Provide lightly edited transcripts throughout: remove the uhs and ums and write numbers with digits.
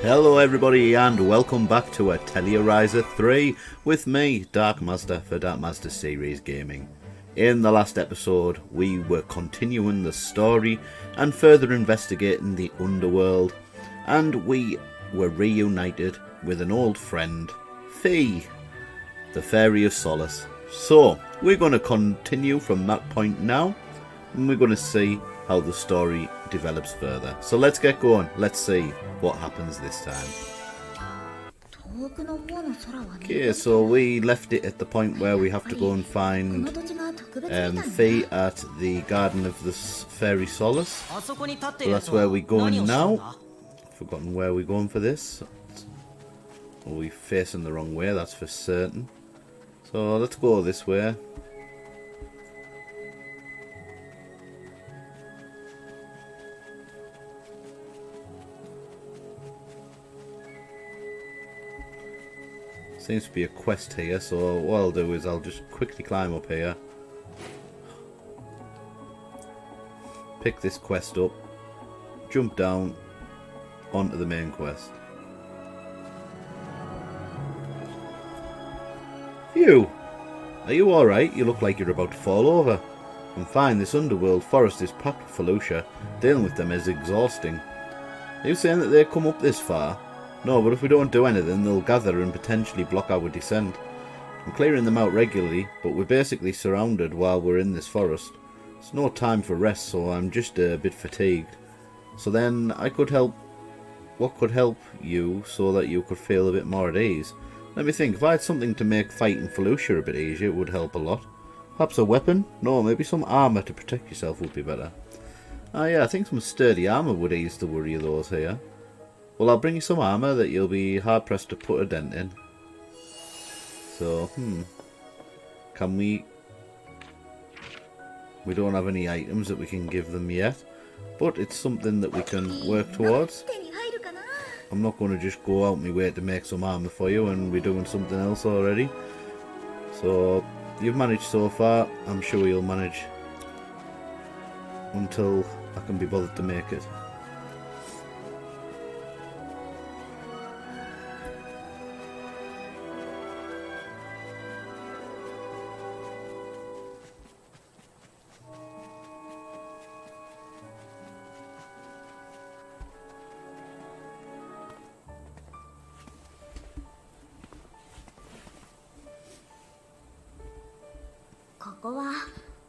Hello everybody and welcome back to Atelier Ryza 3 with me, Dark Master for Dark Master Series Gaming. In the last episode we were continuing the story and further investigating the underworld, and we were reunited with an old friend, Fee, the Fairy of Solace. So we're going to continue from that point now, and we're going to see how the story develops further. So let's get going. Let's see what happens this time. Okay, so we left it at the point where we have to go and find Fee at the Garden of the Fairy Solace. So that's where we're going now. Forgotten where we're going for this. Well, we're facing the wrong way, that's for certain. So let's go this way. Seems to be a quest here, so what I'll do is I'll just quickly climb up here, pick this quest up, jump down onto the main quest. Phew! Are you alright? You look like you're about to fall over. I'm fine, this underworld forest is packed with Felucia. Dealing with them is exhausting. Are you saying that they come up this far? No, but if we don't do anything, they'll gather and potentially block our descent. I'm clearing them out regularly, but we're basically surrounded while we're in this forest. It's no time for rest, so I'm just a bit fatigued. So then, I could help... What could help you so that you could feel a bit more at ease? Let me think, if I had something to make fighting Felucia a bit easier, it would help a lot. Perhaps a weapon? No, maybe some armour to protect yourself would be better. Ah yeah, I think some sturdy armour would ease the worry of those here. Well, I'll bring you some armour that you'll be hard-pressed to put a dent in. So, can we... We don't have any items that we can give them yet, but it's something that we can work towards. I'm not going to just go out my way to make some armour for you and we're doing something else already. So, you've managed so far, I'm sure you'll manage until I can be bothered to make it.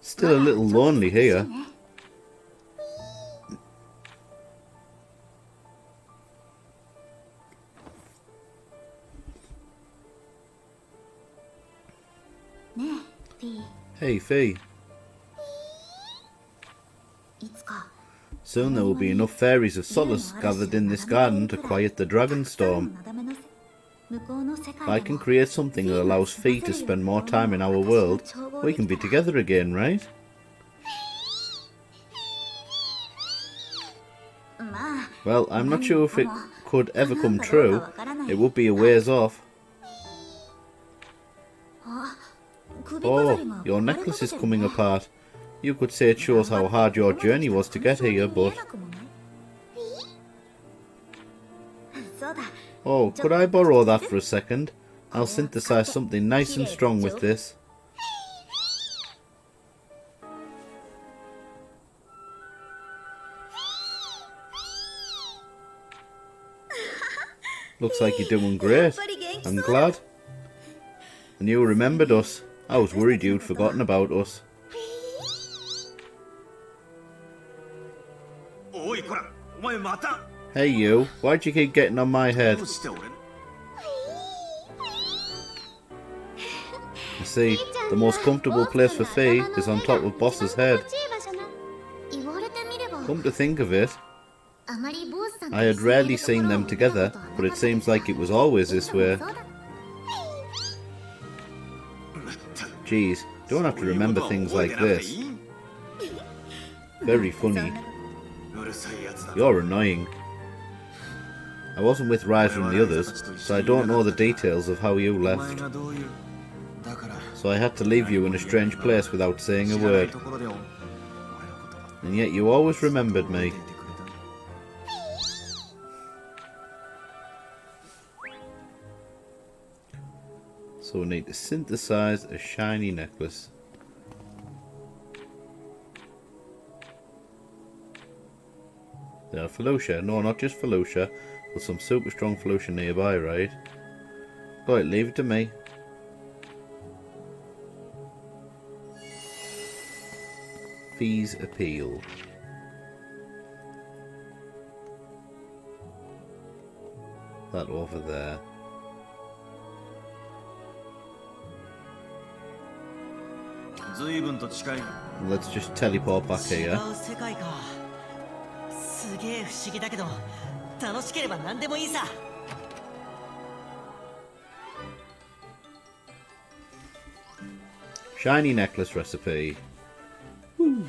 Still a little lonely here. Hey, Fee. Soon there will be enough fairies of solace gathered in this garden to quiet the dragon storm. If I can create something that allows Fee to spend more time in our world, we can be together again, right? Well, I'm not sure if it could ever come true. It would be a ways off. Oh, your necklace is coming apart. You could say it shows how hard your journey was to get here, but... Oh, could I borrow that for a second? I'll synthesize something nice and strong with this. Looks like you're doing great. I'm glad. And you remembered us. I was worried you'd forgotten about us. Hey you, why'd you keep getting on my head? You see, the most comfortable place for Fee is on top of Boss's head. Come to think of it, I had rarely seen them together, but it seems like it was always this way. Jeez, don't have to remember things like this. Very funny. You're annoying. I wasn't with Ryza and the others, so I don't know the details of how you left. So I had to leave you in a strange place without saying a word. And yet you always remembered me. So we need to synthesize a shiny necklace. There, Felucia. No, not just Felucia. There's some super strong Felucia nearby, right? Go ahead, leave it to me. Fee's appeal. That over there. Let's just teleport back here. Shiny necklace recipe. Woo.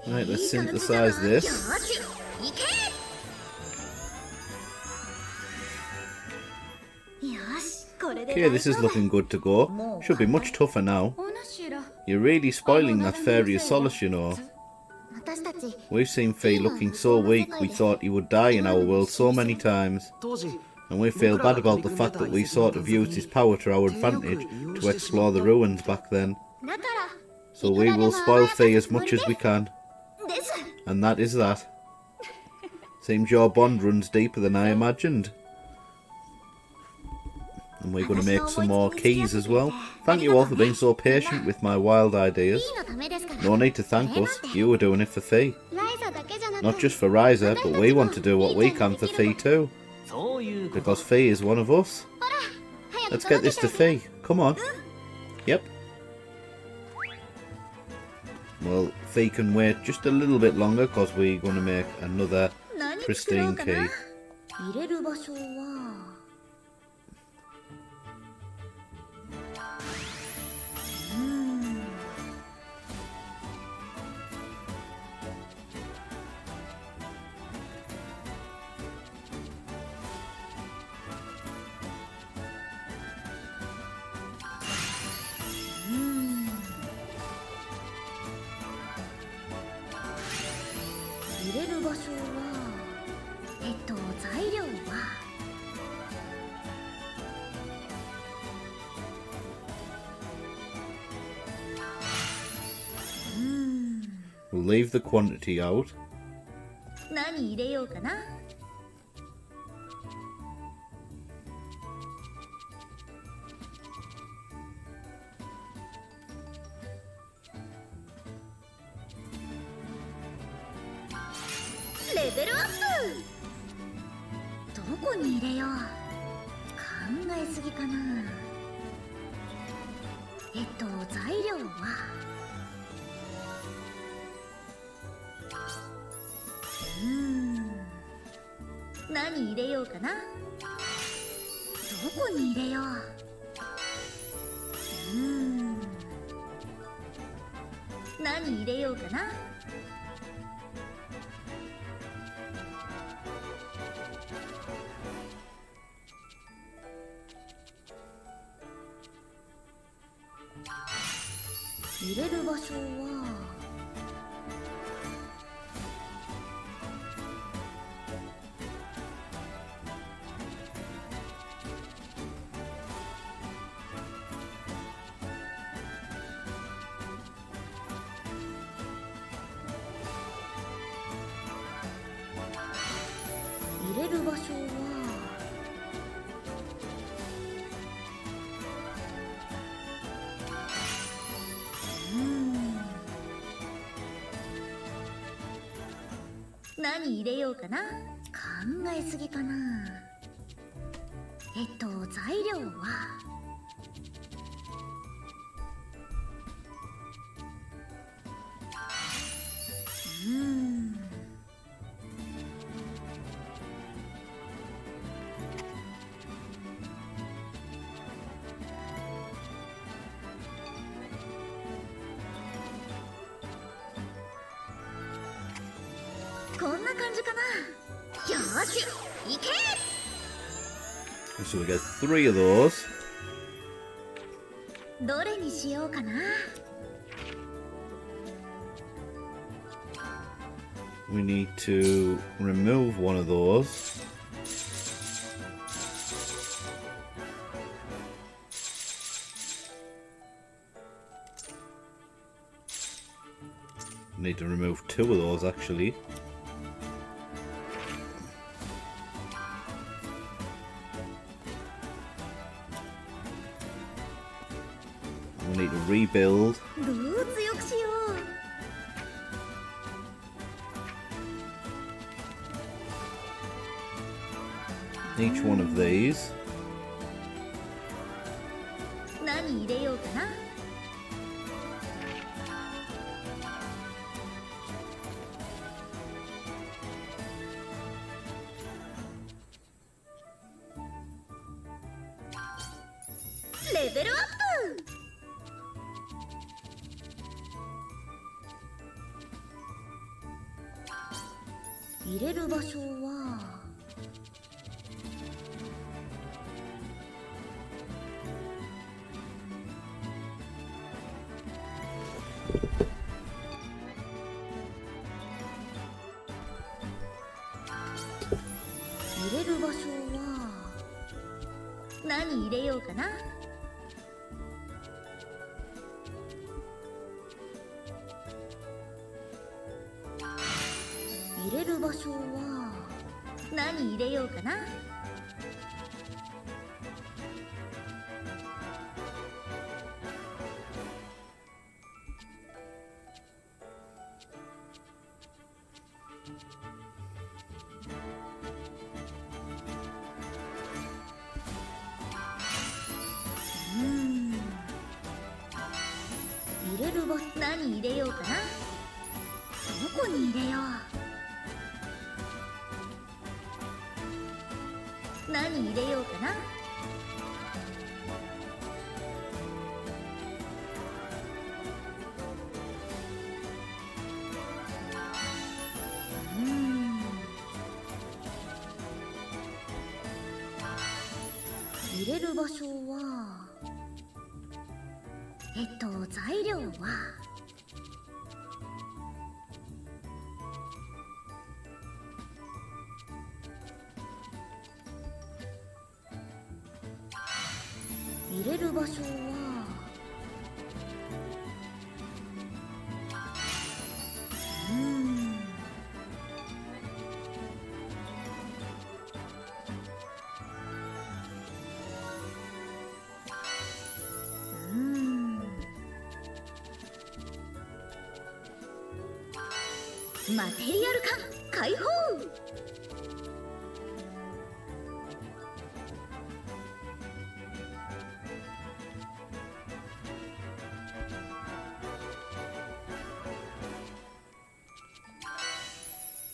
Right, let's synthesize this. Okay, this is looking good to go. Should be much tougher now. You're really spoiling that Fairy of Solace, you know. We've seen Fee looking so weak we thought he would die in our world so many times. And we feel bad about the fact that we sort of used his power to our advantage to explore the ruins back then. So we will spoil Fee as much as we can. And that is that. Seems your bond runs deeper than I imagined. And we're going to make some more keys as well. Thank you all for being so patient with my wild ideas. No need to thank us, you were doing it for Fee. Not just for Ryza, but we want to do what we can for Fee too. Because Fee is one of us. Let's get this to Fee. Come on. Yep. Well, Fee can wait just a little bit longer because we're going to make another pristine key. We'll leave the quantity out. 何入れようかな。考えすぎかな。材料はこんな感じかな。よーし、行け。 So we get 3 of those. どれにしようかな。We need to remove one of those. Need to remove 2 of those actually. We need to rebuild. どう強くしよう。 Each one of these. 何入れようかな。レベルアップ。入れる場所は入れる場所は何入れようかな。入れる場所は何入れようかな。入れる場所何入れようかな。どこに入れよう。何入れようかな。入れる場所は材料は入れる場所はマテリアル化解放。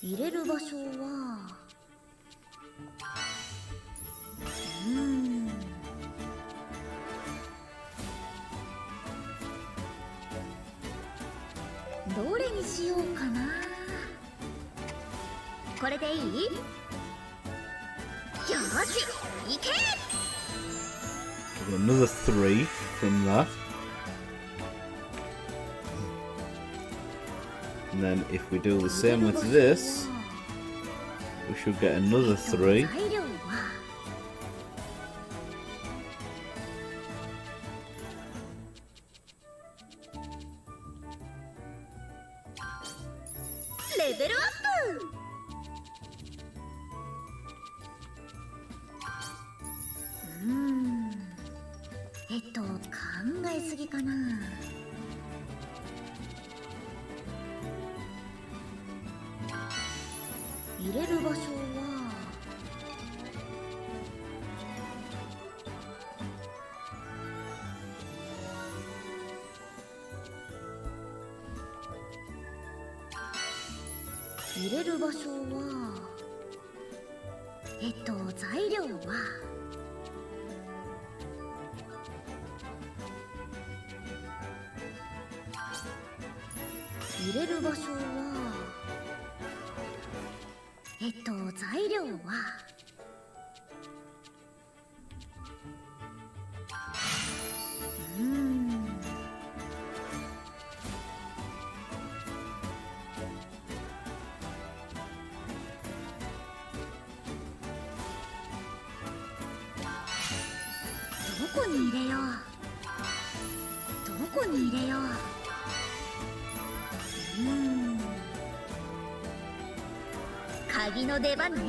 入れる場所はどれにしようかな。これでいい？よーし、行け。 Another 3 from that. And then if we do the same with this, we should get another 3. 材料はレベルアップ。考えすぎかな。入れる場所は入れる場所は材料は入れる場所は材料はどこに入れようどこに入れよう鍵の出番ね。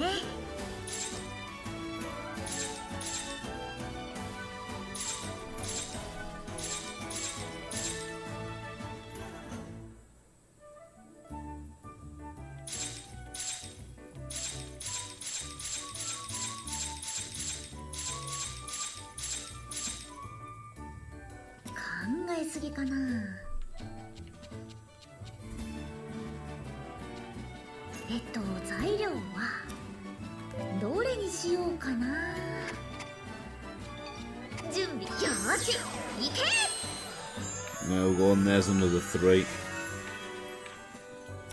考えすぎかな。材料はどれにしようかな。準備よーし、いけ。 Now go on, there's another 3.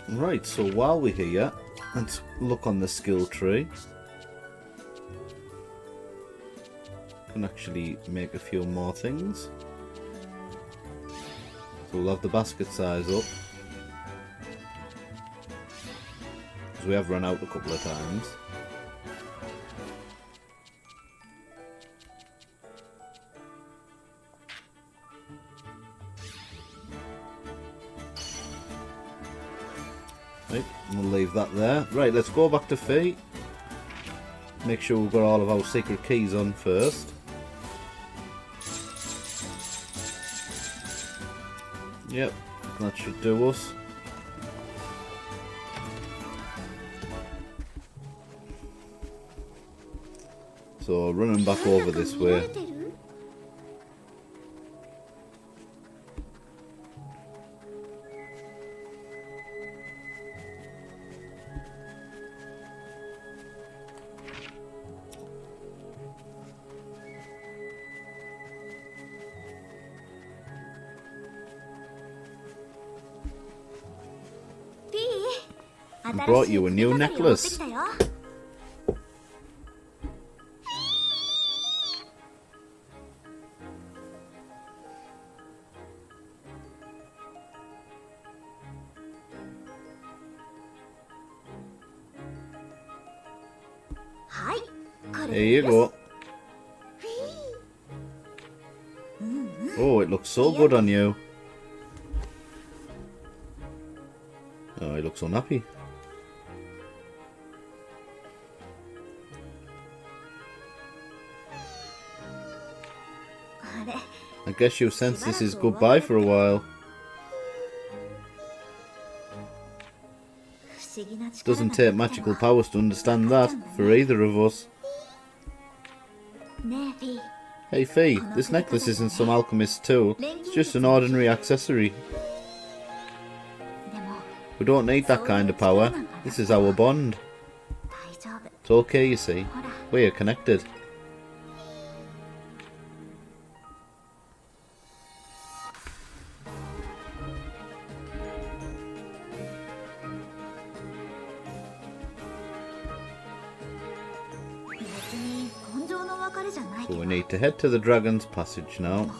Right, so while we're here, let's look on the skill tree. Can actually make a few more things. So we'll have the basket size up, because we have run out a couple of times. Right, we'll leave that there. Right, let's go back to feet. Make sure we've got all of our secret keys on first. Yep, that should do us. So running back over this way. I brought you a new necklace. There you go. Oh, it looks so good on you. Oh, he looks unhappy. I guess you've sensed this is goodbye for a while. Doesn't take magical powers to understand that, for either of us. Hey Fee, this necklace isn't some alchemist's tool, it's just an ordinary accessory. We don't need that kind of power, this is our bond. It's okay, you see, we're connected. So we need to head to the Dragon's Passage now.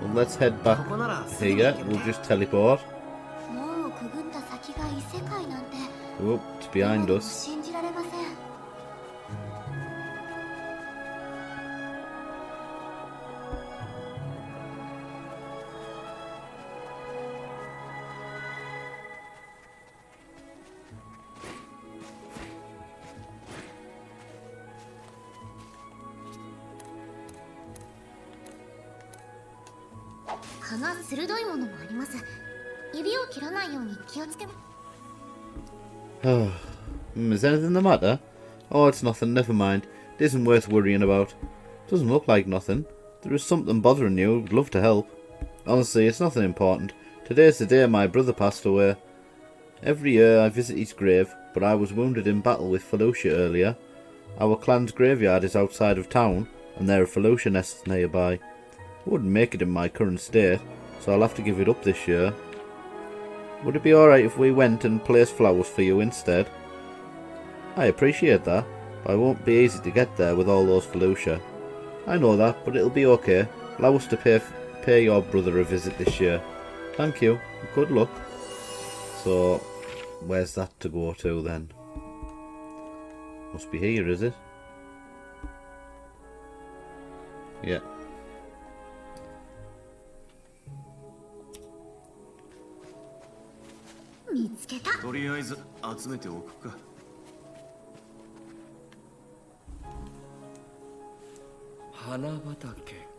Well, let's head back here, we'll just teleport. Oh, it's behind us. 指を切らないように気をつけ。 Is anything the matter? Oh, it's nothing, never mind. It isn't worth worrying about. Doesn't look like nothing. If there is something bothering you, I'd love to help. Honestly, it's nothing important. Today's the day my brother passed away. Every year I visit his grave, but I was wounded in battle with Felucia earlier. Our clan's graveyard is outside of town, and there are Felucia nests nearby. I wouldn't make it in my current state, so I'll have to give it up this year. Would it be alright if we went and placed flowers for you instead? I appreciate that, but it won't be easy to get there with all those Felucia. I know that, but it'll be okay. Allow us to pay your brother a visit this year. Thank you. Good luck. So, where's that to go to then? Must be here, is it? Yeah.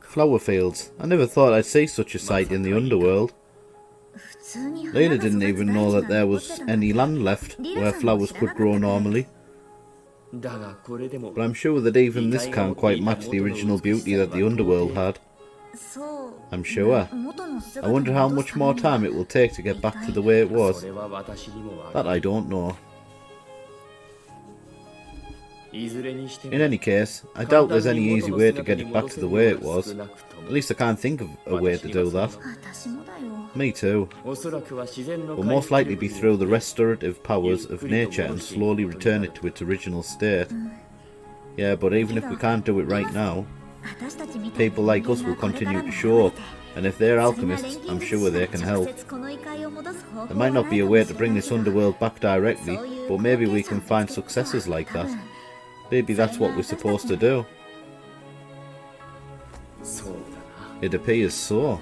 Flower fields. I never thought I'd see such a sight in the underworld. Lena didn't even know that there was any land left where flowers could grow normally. But I'm sure that even this can't quite match the original beauty that the underworld had. I'm sure. I wonder how much more time it will take to get back to the way it was. That I don't know. In any case, I doubt there's any easy way to get it back to the way it was. At least I can't think of a way to do that. Me too. We'll most likely be through the restorative powers of nature and slowly return it to its original state. Yeah, but even if we can't do it right now, people like us will continue to show up, and if they're alchemists, I'm sure they can help. There might not be a way to bring this underworld back directly, but maybe we can find successors like that. Maybe that's what we're supposed to do. It appears so.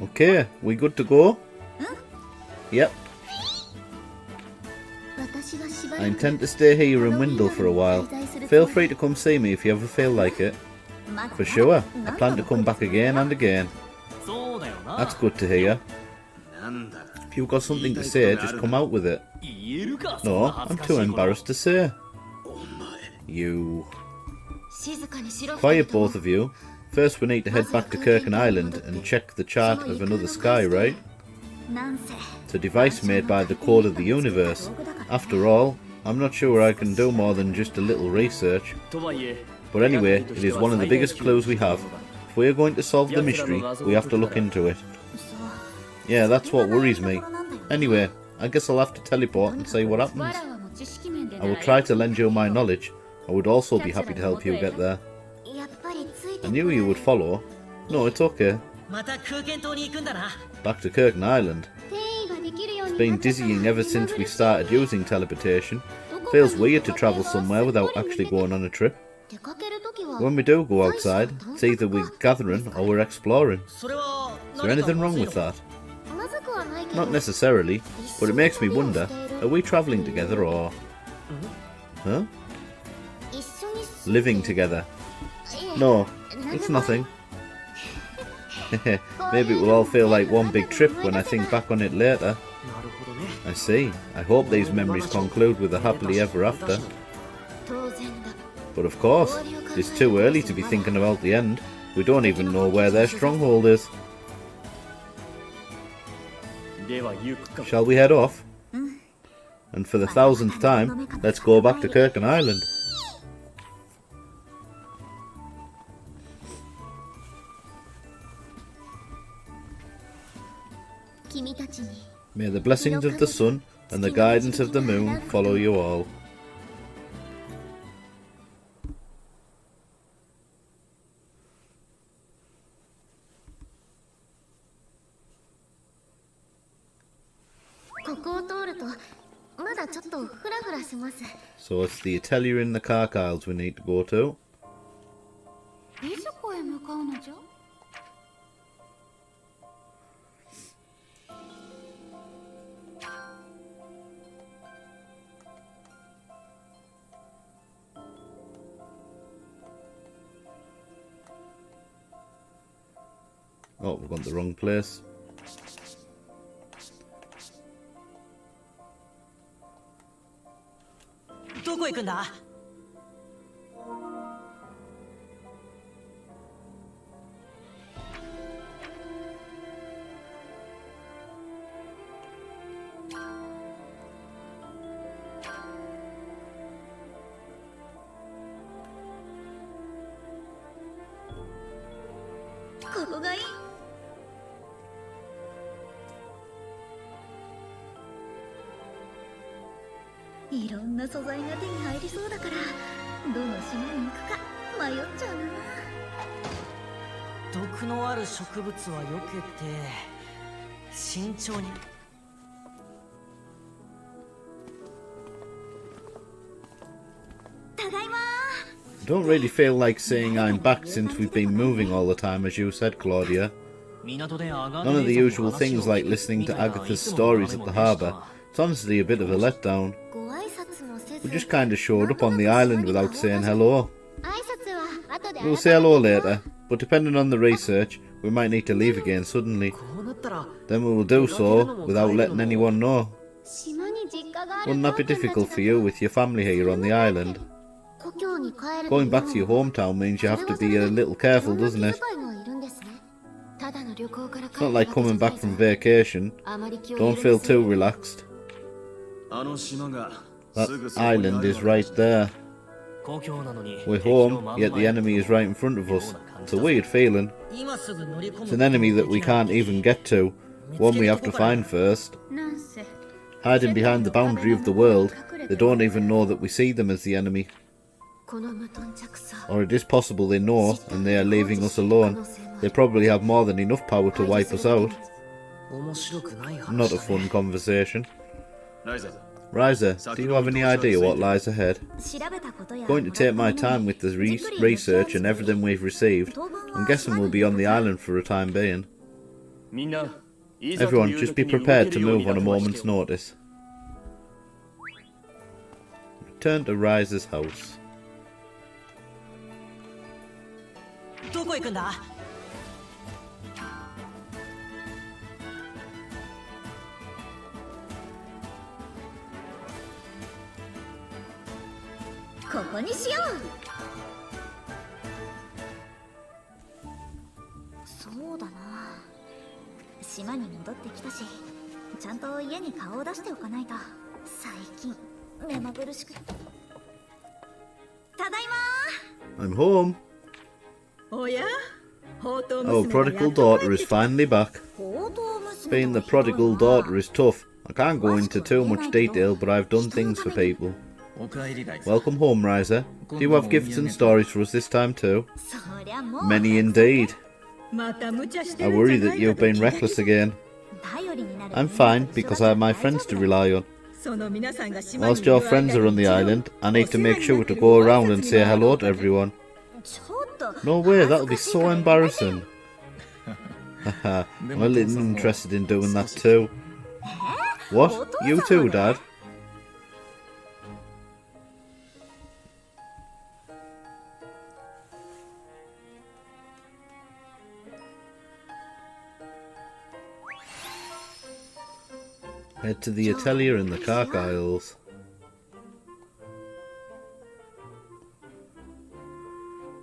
Okay, we good to go? Yep. I intend to stay here in Windle for a while. Feel free to come see me if you ever feel like it. For sure, I plan to come back again and again. That's good to hear. If you've got something to say, just come out with it. No, I'm too embarrassed to say. You. Quiet, both of you. First we need to head back to Kirken Island and check the chart of another sky, right? It's a device made by the Code of the Universe. After all, I'm not sure I can do more than just a little research. But anyway, it is one of the biggest clues we have. If we are going to solve the mystery, we have to look into it. Yeah, that's what worries me. Anyway, I guess I'll have to teleport and see what happens. I will try to lend you my knowledge. I would also be happy to help you get there. I knew you would follow. No, it's okay. Back to Kirken Island. It's been dizzying ever since we started using teleportation. Feels weird to travel somewhere without actually going on a trip. When we do go outside, it's either we're gathering or we're exploring. Is there anything wrong with that? Not necessarily, but it makes me wonder, are we travelling together or... Huh? Living together. No, it's nothing. Maybe it will all feel like one big trip when I think back on it later. I see. I hope these memories conclude with a happily ever after. But of course, it's too early to be thinking about the end. We don't even know where their stronghold is. Shall we head off? And for the 1000th time, let's go back to Kirken Island. May the blessings of the sun and the guidance of the moon follow you all. So it's the Atelier in the Carkisles we need to go to. Oh, we've gone to the wrong place. どこ行くんだ? ここがいい。いろんな素材が手に入りそうだから、どの島に行くか迷っちゃうな。毒のある植物は避けて慎重に。ただいま。 Don't really feel like saying I'm back since we've been moving all the time, as you said, Claudia. None of the usual things like listening to Agatha's stories at the harbour. It's honestly a bit of a letdown. We just kinda showed up on the island without saying hello. We'll say hello later, but depending on the research, we might need to leave again suddenly. Then we will do so without letting anyone know. Wouldn't that be difficult for you with your family here on the island? Going back to your hometown means you have to be a little careful, doesn't it? It's not like coming back from vacation. Don't feel too relaxed. That island is right there. We're home, yet the enemy is right in front of us. It's a weird feeling. It's an enemy that we can't even get to, one we have to find first. Hiding behind the boundary of the world, they don't even know that we see them as the enemy. Or it is possible they know and they are leaving us alone. They probably have more than enough power to wipe us out. Not a fun conversation. Ryza, do you have any idea what lies ahead? Going to take my time with the research and everything we've received. I'm guessing we'll be on the island for a time being. Everyone, just be prepared to move on a moment's notice. Return to Ryza's house. どこ行くんだ? ここにしよう。そうだな。島に戻ってきたし、ちゃんと家に顔を出しておかないと。最近目まぐるしく。ただいま。 I'm home. Our prodigal daughter is finally back. Being the prodigal daughter is tough. I can't go into too much detail, but I've done things for people. Welcome home, Ryza. Do you have gifts and stories for us this time too? Many indeed. I worry that you've been reckless again. I'm fine, because I have my friends to rely on. Whilst your friends are on the island, I need to make sure to go around and say hello to everyone. No way, that'll be so embarrassing. Haha, I'm a little interested in doing that too. What? You too, Dad? Head to the Atelier in the Cark Isles.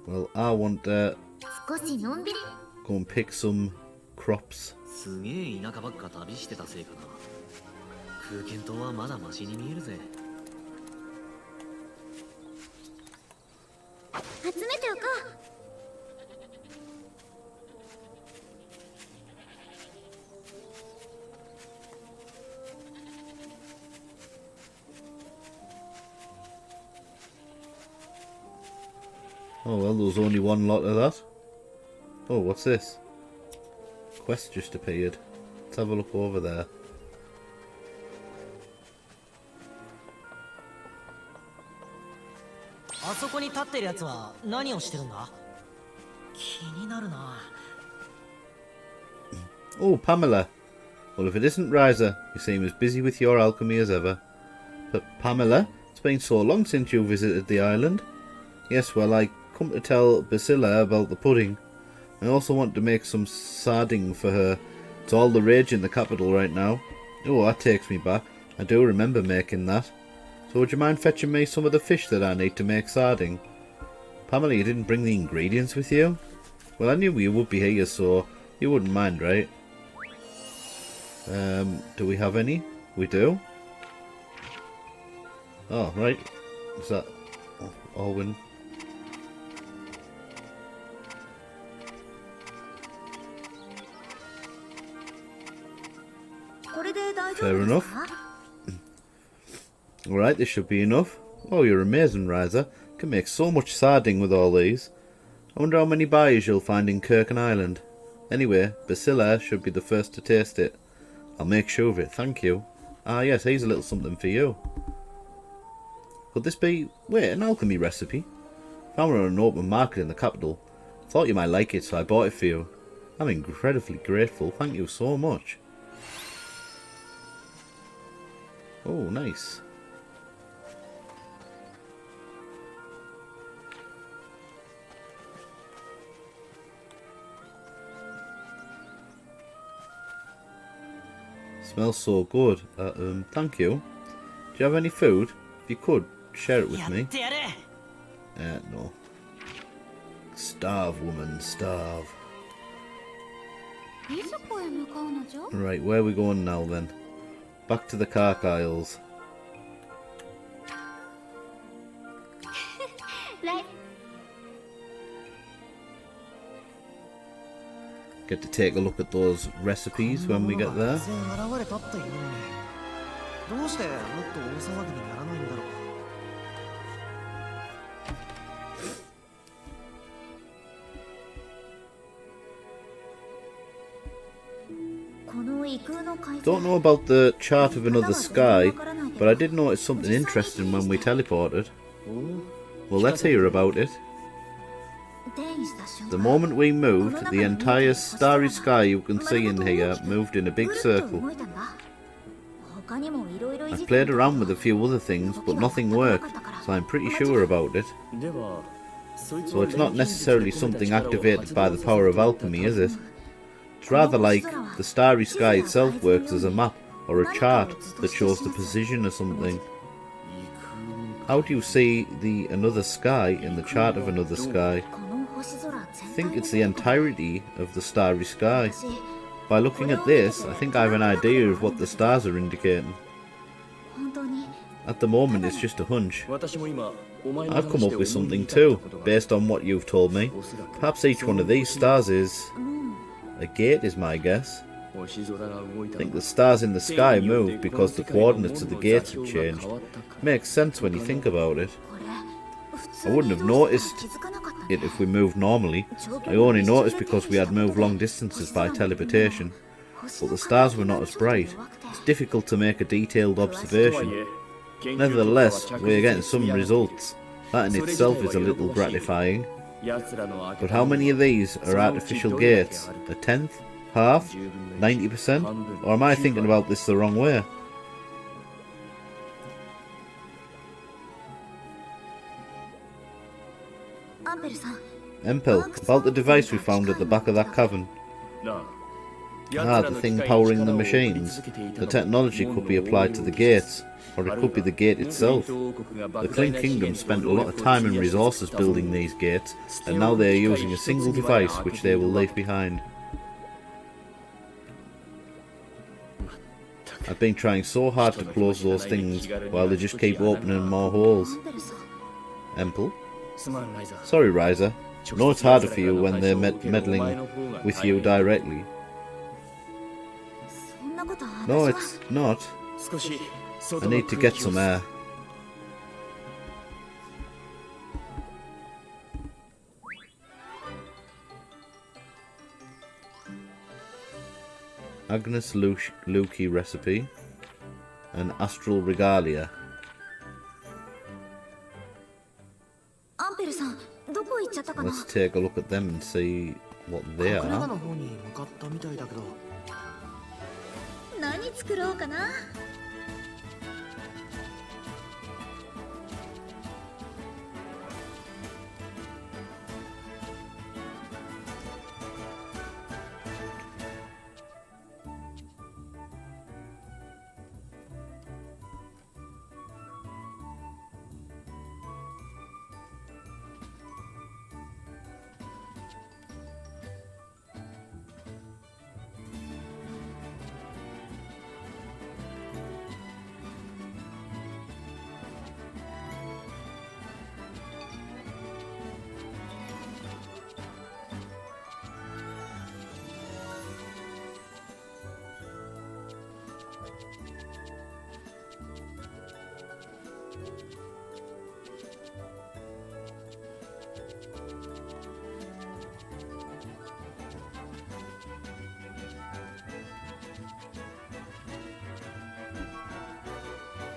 Well, I want to go and pick some crops. すげえ田舎ばっか旅してたせいかな。空間島はまだマシに見えるぜ。集めておこう。 Oh well, there was only one lot of that. Oh, what's this? Quest just appeared. Let's have a look over there. Oh, Pamela. Well, if it isn't Ryza, you seem as busy with your alchemy as ever. But Pamela, it's been so long since you visited the island. Yes, well, I come to tell Basila about the pudding. I also want to make some sardine for her. It's all the rage in the capital right now. Oh, that takes me back. I do remember making that. So would you mind fetching me some of the fish that I need to make sardine? Pamela, you didn't bring the ingredients with you? Well, I knew you would be here, so you wouldn't mind, right? Do we have any? We do? Oh, right. Is that Alwyn? Fair enough. Alright, this should be enough. Oh, you're amazing, Ryza. Can make so much sardine with all these. I wonder how many buyers you'll find in Kirken Island. Anyway, Basila should be the first to taste it. I'll make sure of it, thank you. Ah yes, here's a little something for you. Could this be... wait, an alchemy recipe? Found it on an open market in the capital. Thought you might like it, so I bought it for you. I'm incredibly grateful, thank you so much. Oh, nice. Smells so good. Thank you. Do you have any food? If you could, share it with me. No. Starve, woman, starve. Right, where are we going now then? Back to the Cark Isles. Get to take a look at those recipes when we get there. Don't know about the chart of another sky, but I did notice something interesting when we teleported. Well, let's hear about it. The moment we moved, the entire starry sky you can see in here moved in a big circle. I played around with a few other things, but nothing worked, so I'm pretty sure about it. So it's not necessarily something activated by the power of alchemy, is it? It's rather like the starry sky itself works as a map or a chart that shows the position of something. How do you see the another sky in the chart of another sky? I think it's the entirety of the starry sky. By looking at this, I think I have an idea of what the stars are indicating. At the moment, it's just a hunch. I've come up with something too, based on what you've told me. Perhaps each one of these stars is... a gate is my guess. I think the stars in the sky move because the coordinates of the gates have changed. Makes sense when you think about it. I wouldn't have noticed it if we moved normally. I only noticed because we had moved long distances by teleportation. But the stars were not as bright. It's difficult to make a detailed observation. Nevertheless, we are getting some results. That in itself is a little gratifying. But how many of these are artificial gates? A tenth? Half? 90%? Or am I thinking about this the wrong way? Empel, about the device we found at the back of that cavern. Ah, the thing powering the machines. The technology could be applied to the gates, or it could be the gate itself. The Clink Kingdom spent a lot of time and resources building these gates, and now they are using a single device which they will leave behind. I've been trying so hard to close those things, while they just keep opening more holes. Empel? Sorry, Ryza. I know it's harder for you when they're meddling with you directly. No, it's not. I need to get some air. Agnes Luki recipe and Astral Regalia. Let's take a look at them and see what they are.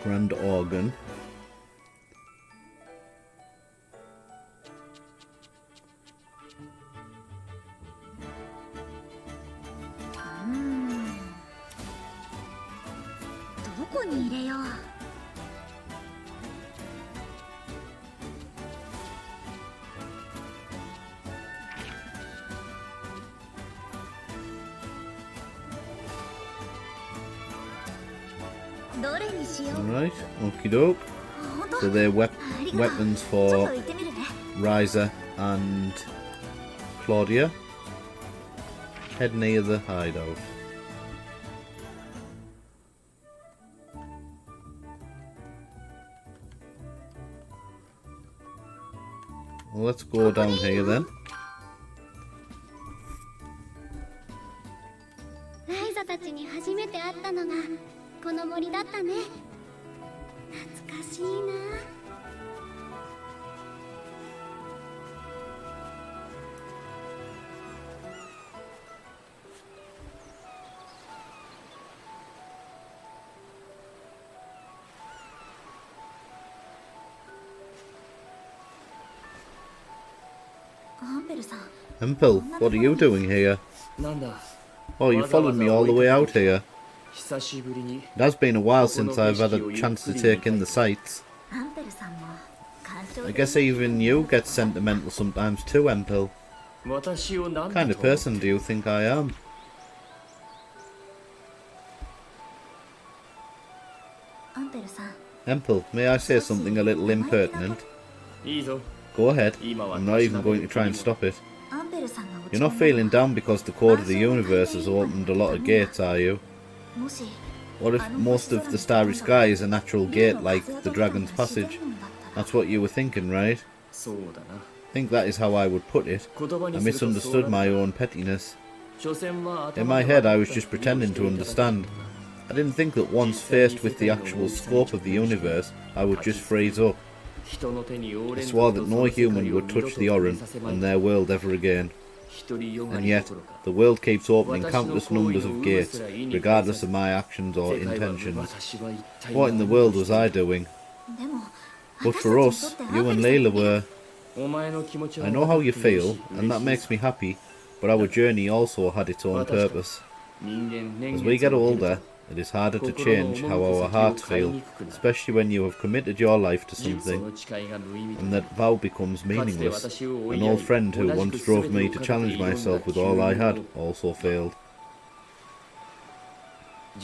Grand organ. Alright, okie doke. So they're weapons for Ryza and Claudia. Head near the hideout. Well, let's go down here then. Ryza たちに初めて会ったのがこの森だったね。懐かしいな。Empel, what are you doing here? Oh, you followed me all the way out here. It has been a while since I've had a chance to take in the sights. I guess even you get sentimental sometimes too, Empel. What kind of person do you think I am? Empel, may I say something a little impertinent? Go ahead. I'm not even going to try and stop it. You're not feeling down because the code of the universe has opened a lot of gates, are you? What if most of the starry sky is a natural gate like the Dragon's Passage? That's what you were thinking, right? I think that is how I would put it. I misunderstood my own pettiness. In my head I was just pretending to understand. I didn't think that once faced with the actual scope of the universe, I would just freeze up. I swore that no human would touch the Orin and their world ever again. And yet, the world keeps opening countless numbers of gates, regardless of my actions or intentions. What in the world was I doing? But for us, you and Layla were... I know how you feel, and that makes me happy, but our journey also had its own purpose. As we get older, it is harder to change how our hearts feel, especially when you have committed your life to something, and that vow becomes meaningless. An old friend who once drove me to challenge myself with all I had also failed.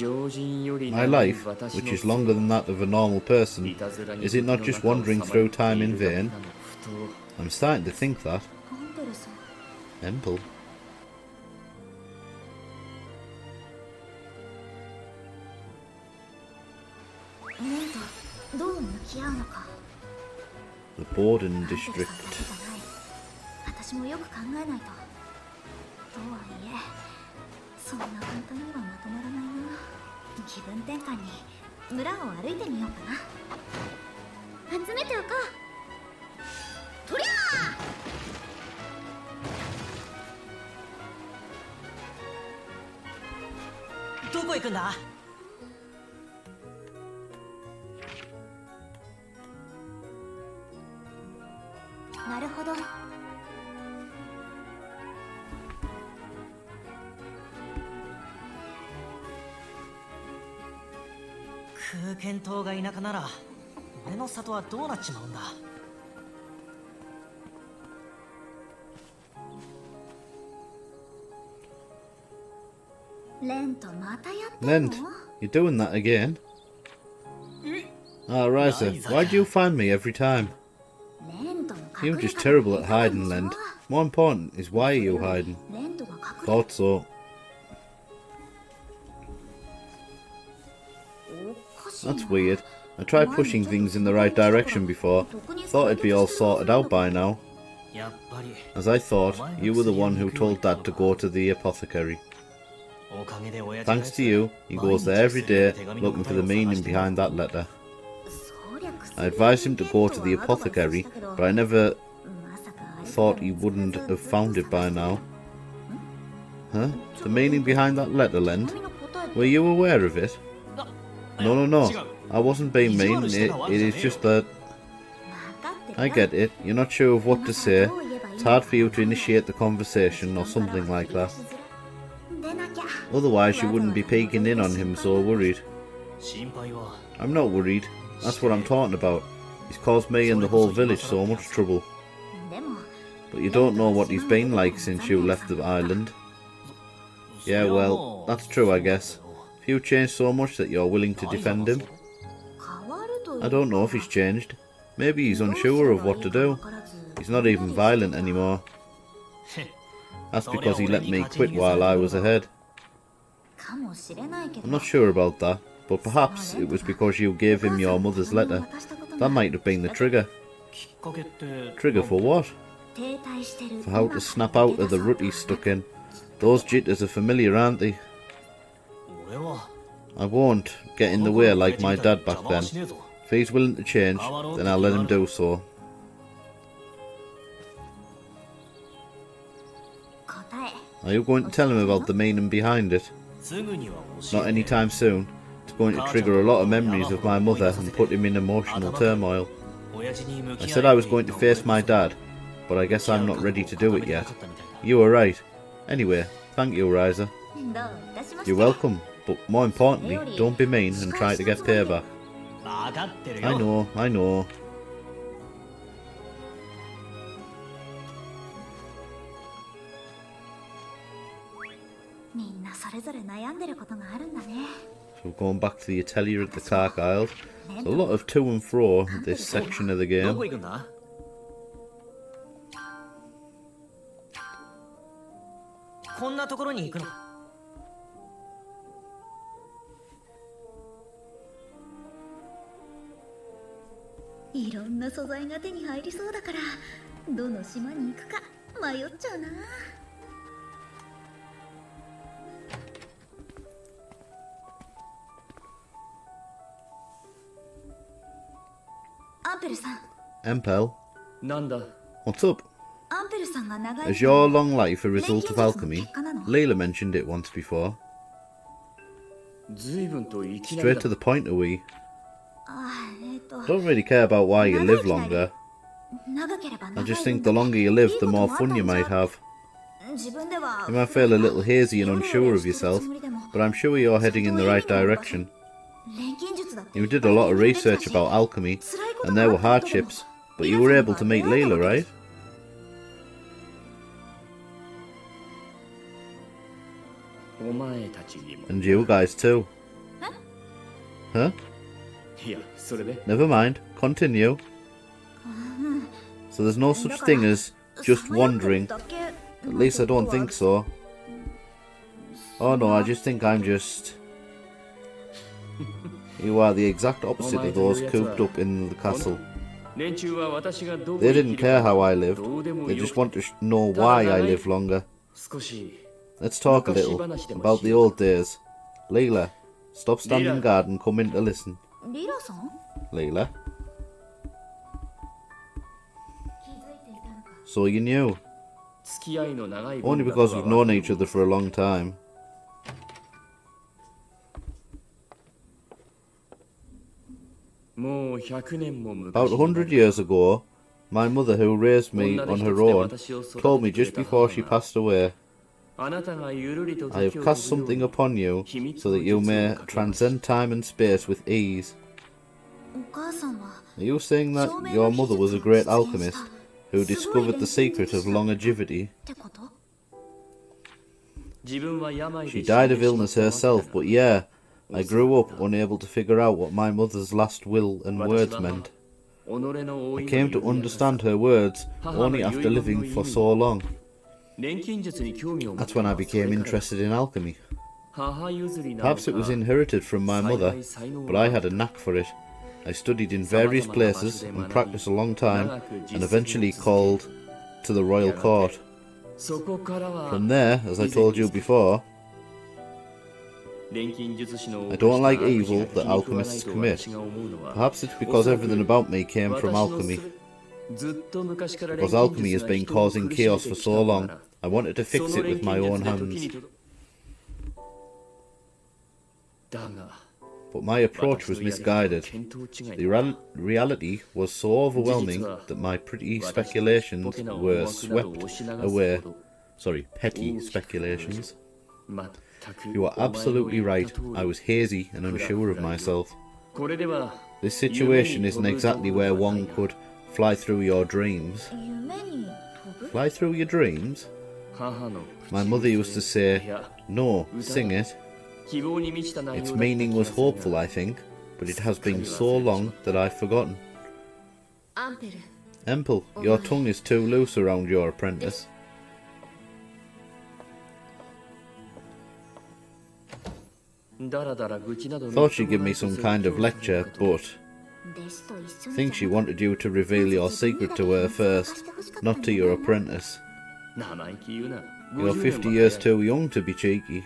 My life, which is longer than that of a normal person, is it not just wandering through time in vain? I'm starting to think that. Empel. The Borden district. Lent, you're doing that again? Ah, Ryza, why do you find me every time? You're just terrible at hiding, Lent. More important is why are you hiding? Thought so. That's weird. I tried pushing things in the right direction before. Thought it'd be all sorted out by now. As I thought, you were the one who told Dad to go to the apothecary. Thanks to you, he goes there every day looking for the meaning behind that letter. I advised him to go to the apothecary, but I never thought he wouldn't have found it by now. Huh? The meaning behind that letter, Lent? Were you aware of it? No. I wasn't being mean, it is just that... I get it, you're not sure of what to say. It's hard for you to initiate the conversation or something like that. Otherwise you wouldn't be peeking in on him so worried. I'm not worried. That's what I'm talking about. He's caused me and the whole village so much trouble. But you don't know what he's been like since you left the island. Yeah, well, that's true I guess. Have you changed so much that you're willing to defend him? I don't know if he's changed. Maybe he's unsure of what to do. He's not even violent anymore. That's because he let me quit while I was ahead. I'm not sure about that, but perhaps it was because you gave him your mother's letter. That might have been the trigger. Trigger for what? For how to snap out of the rut he's stuck in. Those jitters are familiar, aren't they? I won't get in the way like my dad back then. If he's willing to change, then I'll let him do so. Are you going to tell him about the meaning behind it? Not anytime soon. It's going to trigger a lot of memories of my mother and put him in emotional turmoil. I said I was going to face my dad, but I guess I'm not ready to do it yet. You were right. Anyway, thank you, Ryza. You're welcome, but more importantly, don't be mean and try to get payback. I know, I know. So we're going back to the Atelier at the Cark Isles. There's a lot of to and fro in this section of the game. Empel, what's up? Is your long life a result of alchemy? Leila mentioned it once before. Straight to the point, are we? Don't really care about why you live longer. I just think the longer you live, the more fun you might have. You might feel a little hazy and unsure of yourself, but I'm sure you're heading in the right direction. You did a lot of research about alchemy, and there were hardships, but you were able to meet Leila, right? And you guys too. Huh? Never mind, continue. So there's no such thing as just wandering. At least I don't think so. Oh no, I just think I'm just... You are the exact opposite of those cooped up in the castle. They didn't care how I lived, they just want to know why I live longer. Let's talk a little about the old days. Leila, stop standing guard and come in to listen. Leila? So you knew? Only because we've known each other for a long time. About 100 years ago, my mother, who raised me on her own, told me just before she passed away, I have cast something upon you so that you may transcend time and space with ease. Are you saying that your mother was a great alchemist who discovered the secret of longevity? She died of illness herself, but yeah, I grew up unable to figure out what my mother's last will and words meant. I came to understand her words only after living for so long. That's when I became interested in alchemy. Perhaps it was inherited from my mother, but I had a knack for it. I studied in various places and practiced a long time, and eventually called to the royal court. From there, as I told you before, I don't like evil that alchemists commit. Perhaps it's because everything about me came from alchemy. Because alchemy has been causing chaos for so long, I wanted to fix it with my own hands. but my approach was misguided. The reality was so overwhelming that my petty speculations were swept away. Petty speculations. You are absolutely right. I was hazy and unsure of myself. This situation isn't exactly where one could fly through your dreams. Fly through your dreams? My mother used to say, no, sing it. Its meaning was hopeful, I think, but it has been so long that I've forgotten. Empel, your tongue is too loose around your apprentice. Thought she'd give me some kind of lecture, but I think she wanted you to reveal your secret to her first, not to your apprentice. You're 50 years too young to be cheeky.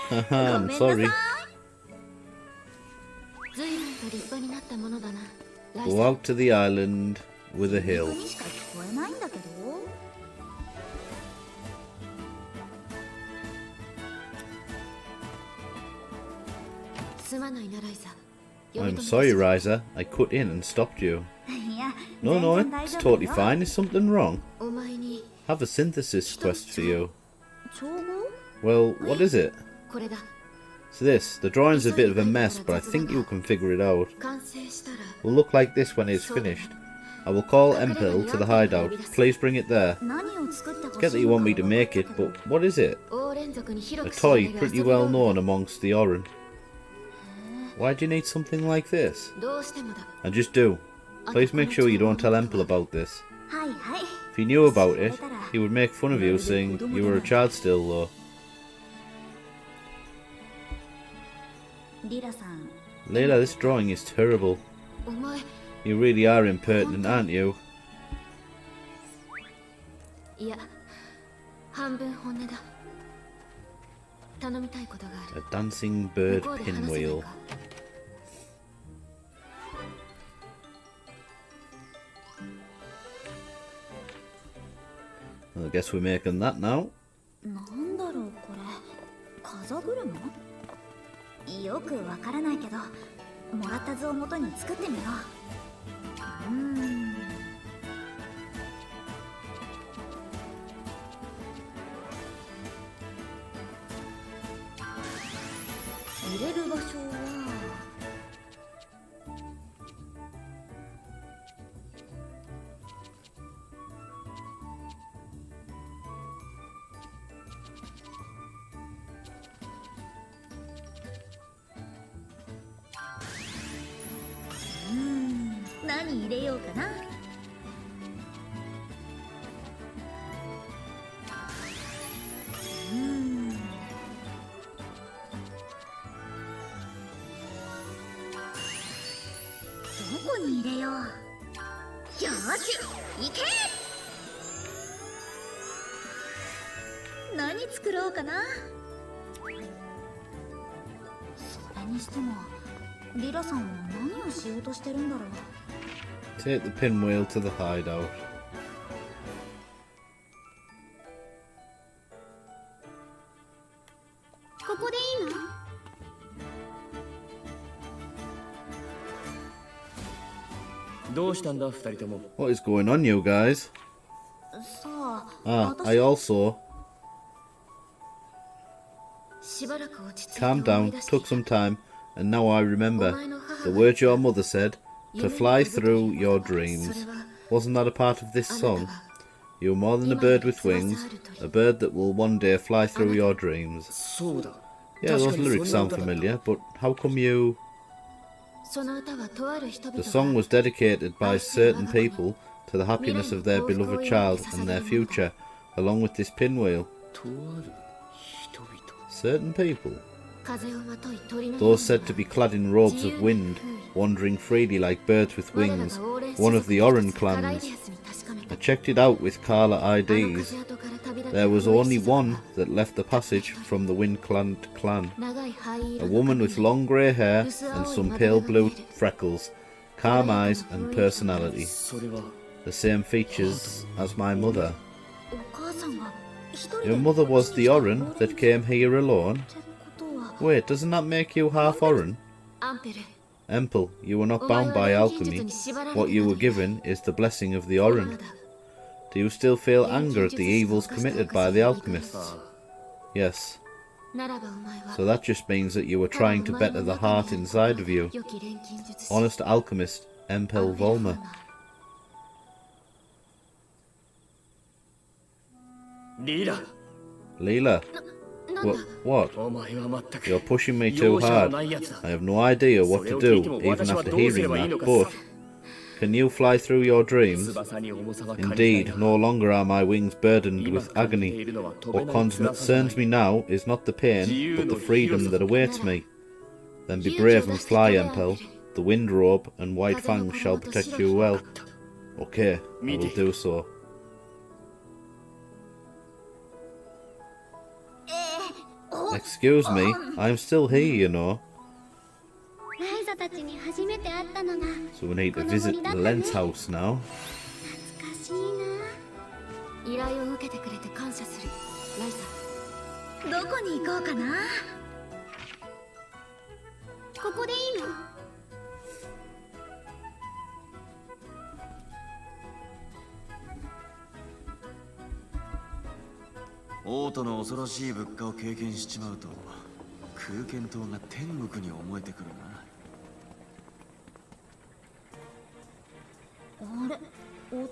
Haha, I'm sorry. Go out to the island with a hill. I'm sorry, Ryza. I cut in and stopped you. No, it's totally fine. Is something wrong? Have a synthesis quest for you. Well, what is it? It's this. The drawing's a bit of a mess, but I think you can figure it out. Will look like this when it's finished. I will call Empel to the hideout. Please bring it there. It's get that you want me to make it, but what is it? A toy pretty well known amongst the Orin. Why do you need something like this? And just do. Please make sure you don't tell Empel about this. If he knew about it, he would make fun of you, saying you were a child still, though. Layla, this drawing is terrible. You really are impertinent, aren't you? A dancing bird pinwheel. I guess we're making that now. よくわからないけど、もらった図を元に作ってみよう。入れる場所は。何入れようかな。どこに入れよう。よーし、行け。何作ろうかな。それにしてもリラさんは何をしようとしてるんだろう。Take the pinwheel to the hideout. What is going on, you guys? I also... Calm down, took some time, and now I remember. The words your mother said, to fly through your dreams. Wasn't that a part of this song? You are more than a bird with wings, a bird that will one day fly through your dreams. Yeah, those lyrics sound familiar, but how come you... The song was dedicated by certain people to the happiness of their beloved child and their future, along with this pinwheel. Certain people? Those said to be clad in robes of wind, wandering freely like birds with wings, one of the Orin clans. I checked it out with Kala IDs. There was only one that left the passage from the Wind Clan. A woman with long grey hair and some pale blue freckles, calm eyes and personality. The same features as my mother. Your mother was the Orin that came here alone? Wait, doesn't that make you half Oran? アンペル Empel, you were not bound by alchemy. What you were given is the blessing of the Oran. Do you still feel anger at the evils committed by the alchemists? Yes. ならばお前は So that just means that you were trying to better the heart inside of you. 良き錬金術師 Honest alchemist, Empel Volmer. リーラ Leela, なんだ what? お前は全く You're pushing me too 容赦の hard. ないやつだ I have no idea what to do, even after hearing that, but can you fly through your dreams? 翼に重さは感じない Indeed, が no longer are my wings burdened 今 with 感じてい agony. るのは飛 What べない翼じゃない concerns me now is not the pain, but the freedom that awaits me. Then be brave and fly, Empel. The wind robe and white fangs shall protect you well. Okay, I will do so. お Excuse me, I'm still here, you know. ライザたちに初めて会ったのが So we need to visit the Lent's house now. 懐かしいな。依頼を受けてくれて感謝するライザどこに行こうかなここでいいの？王都の恐ろしい物価を経験しちまうと空間島が天国に思えてくるな。あれ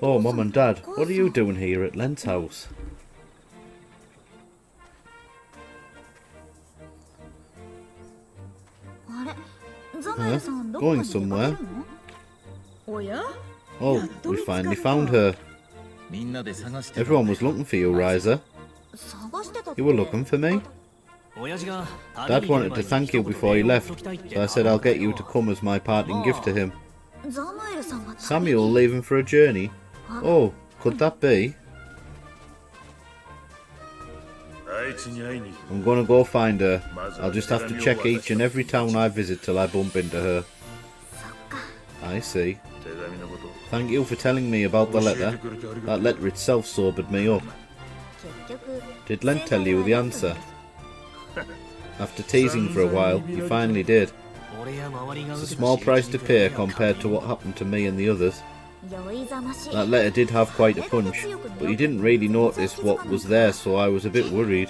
Oh, Mum and Dad, what are you doing here at Lent's house? あれザマエルさんどこ Going に出かけるの somewhere? おや Oh, we finally found her. みんなで探して Everyone was looking for you, Ryza. 探してたって You were looking for me? 親父が Dad wanted to thank you before he left, so I said I'll get you to come as my parting gift to him. ザマエルさんが Samuel leaving for a journey? Oh, could that be? あいつに会いに行く I'm gonna go find her. I'll just have to check each and every town I visit till I bump into her. そっか I see. 手紙のこと Thank you for telling me about the 教え letter. てくれてありがと That う letter itself sobered me up. 結局 Did Lent tell you the answer? After teasing for a while, you finally did. 俺や周りが It's a 受けた small 刺 price 激 to に pay 比べりゃ compared to what happened to me and the others. 酔いざましい That letter did have quite a punch, but you didn't really notice what was there, so I was a bit worried.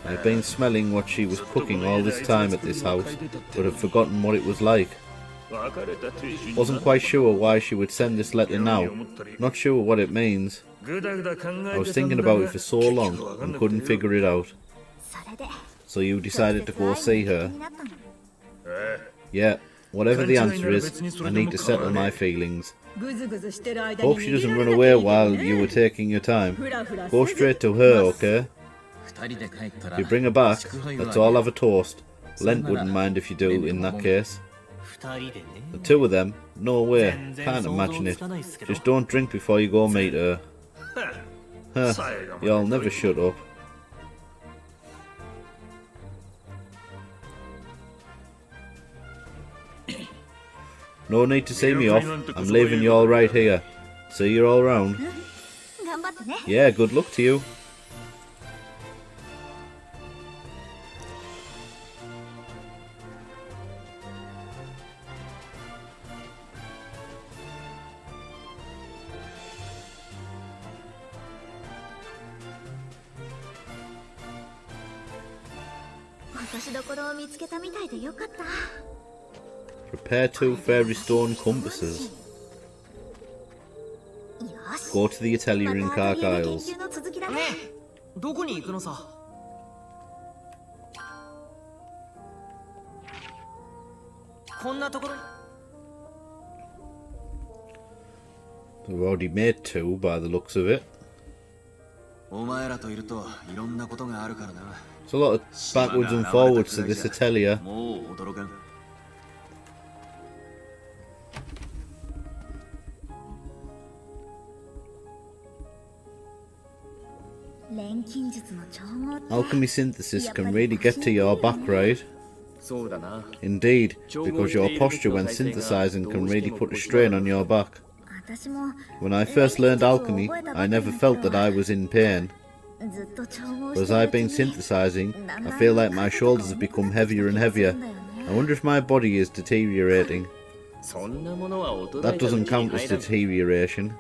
I've been smelling what she was cooking all this time at this house, but had forgotten what it was like. 別れた亭主に Wasn't quite sure why she would send this letter now. Not sure what it means. ぐだぐだ考え I was てたん thinking だ about が it for so long and couldn't figure it out. それで So you decided to go see her. になったの Yeah, whatever the answer is, I need to settle my feelings. ぐずぐずしてる間に Hope she doesn't run away while you were taking your time. フラフラ Go straight to her, okay? 二人で帰ったら If you bring her back, 祝杯 let's は all have a toast. Lent wouldn't mind if you do in that case. 二人でね The two of them? No way. Can't imagine it. Just don't drink before you go meet her. Huh, y'all never shut up. No need to see me off. I'm leaving you all right here. See you all round. 頑張ってね Yeah, good luck to you. Prepare 2 fairy stone compasses. よし Go to the Atelier in またアトリエで Cargiles. 研究の続きだねねえどこに行くのさこんなところ We've already made 2 by the looks of it. お前らといるといろんなことがあるからな There's a lot of backwards and forwards to this atelier. もう驚かん錬金術の調合って Alchemy synthesis can really get to your back, right? そうだな Indeed, because your posture when synthesizing can really put a strain on your back. 私も When I first learned alchemy, I never felt that I was in pain. ずっと調合 But し as てる I've うち been に synthesizing, だん I だん feel like 体 my とか shoulders have 重く become なってき heavier and ちゃった heavier. んだよね I wonder if my body is deteriorating. そんなものは衰 That えたうち doesn't に count as 入らん deterioration.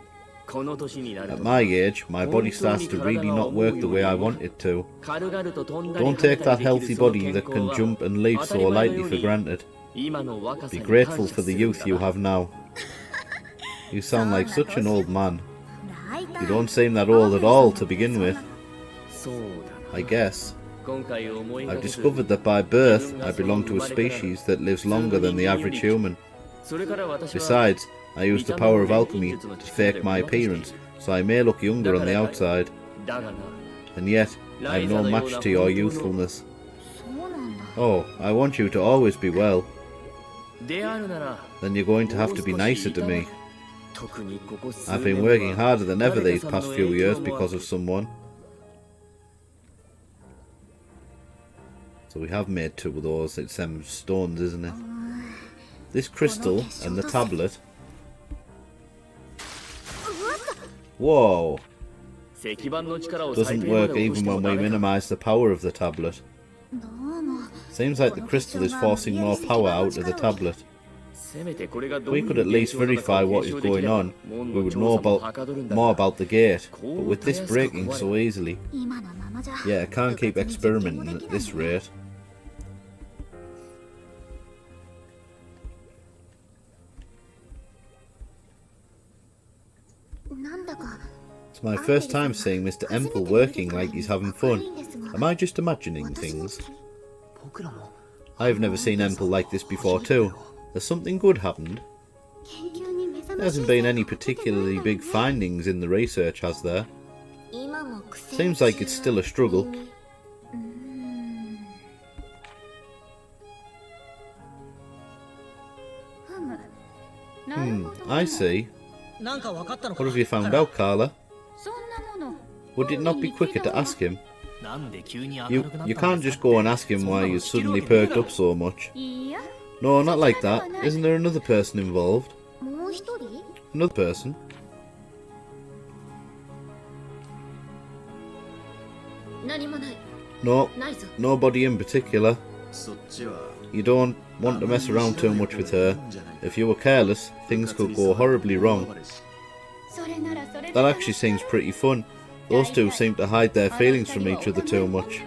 この年になる At と my age, my body starts to really not work the way I want it to. 軽々と飛んだり Don't 跳ね take たり that でき healthy るその body 健 that 康 can は jump and leap 当た so り前の lightly よう for に granted. 今の若さ Be に grateful 感 for 謝 the するん youth だ you な have now. You sound like such an old man. ライタ You ー don't seem that old at all to begin with, そうだな I guess. 今回思いが I've けず discovered that by birth, I belong to a species that lives longer than the average human. それから私は Besides, I use the power of alchemy to fake my appearance, so I may look younger on the outside. だがな And yet, I'm no match to your youthfulness. そうなんだ Oh, I want you to always be well. であるなら Then you're going to have to be nicer to me. 特にここ数 I've 年 been は working harder than ever 誰 these かさん past の few 影 years 響もあ because of someone. So we have made two of those. It's them stones, isn't it? This crystal and the tablet. Whoa! 石板の力を Doesn't 最低ま work で落とし even ても when ダ we メか minimize the power of the tablet. どうも Seems like the crystal is forcing more power out of the tablet. せめてこれが If どうい we う could at 現 least 象なのか verify を what 検 is 証でき going れば on, 門 we の would 調 know 査も about はかどるんだ more が about the gate. But with this breaking so easily, 今のままじゃ yeah, I can't keep 部活に実験も experimenting で at きない this ね rate. It's my first time seeing Mr. Empel working like he's having fun. Am I just imagining things? I've never seen Empel like this before too. Has something good happened? 研究に目覚 There ましい hasn't been any particularly big findings in the research, has there? 今も苦戦 Seems like it's still a struggle. I see. What have you found out, Carla? Would it not be quicker to ask him? You can't just go and ask him why he's suddenly perked up so much. No, not like that. Isn't there another person involved? もう一人 Another person? 何もない No, ないぞ nobody in particular. そっちは You don't want to mess around too much with her. If you were careless, things could go horribly wrong. それならそれで That actually seems pretty fun. Those two seem to hide their feelings from each other too much.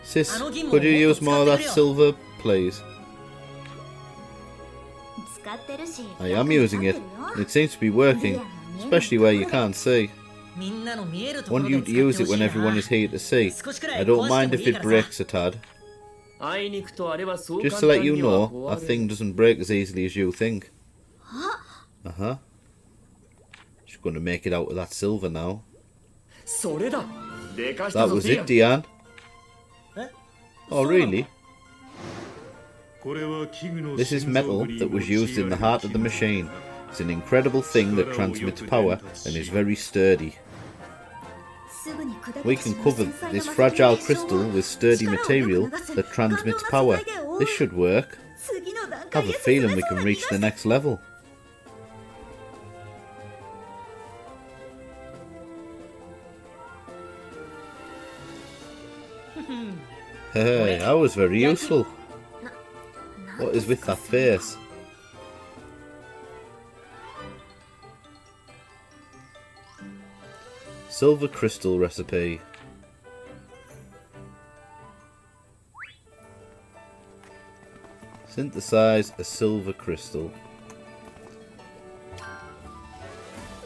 Sis, could you use more of that silver, please? 使ってるし I am using it. It seems to be working, especially where you can't see. Want you to use it when everyone is here to see. I don't mind if it breaks a tad. あいにくとあれはそう Just 簡 to let 単 you には know, 壊 that れ thing doesn't break as easily as you think. Uh-huh. Just gonna make it out of that silver now. それだでかした That ぞ was ティ it, アン Diane. Oh, really? これは器具の This is metal that was used in the heart of the machine. It's an incredible thing that transmits power and is very sturdy. すぐに砕けて We し can まう cover 繊細な this 魔石 fragile の結晶を crystal with sturdy 力をな material く流す that transmits 弾 power. 圧魔石で覆う This should work. 次の段 I 階 have a へ進 feeling め we そう can な気 reach が the する next level. Hey, that was very useful. What is with that face? Silver crystal recipe. Synthesize a silver crystal.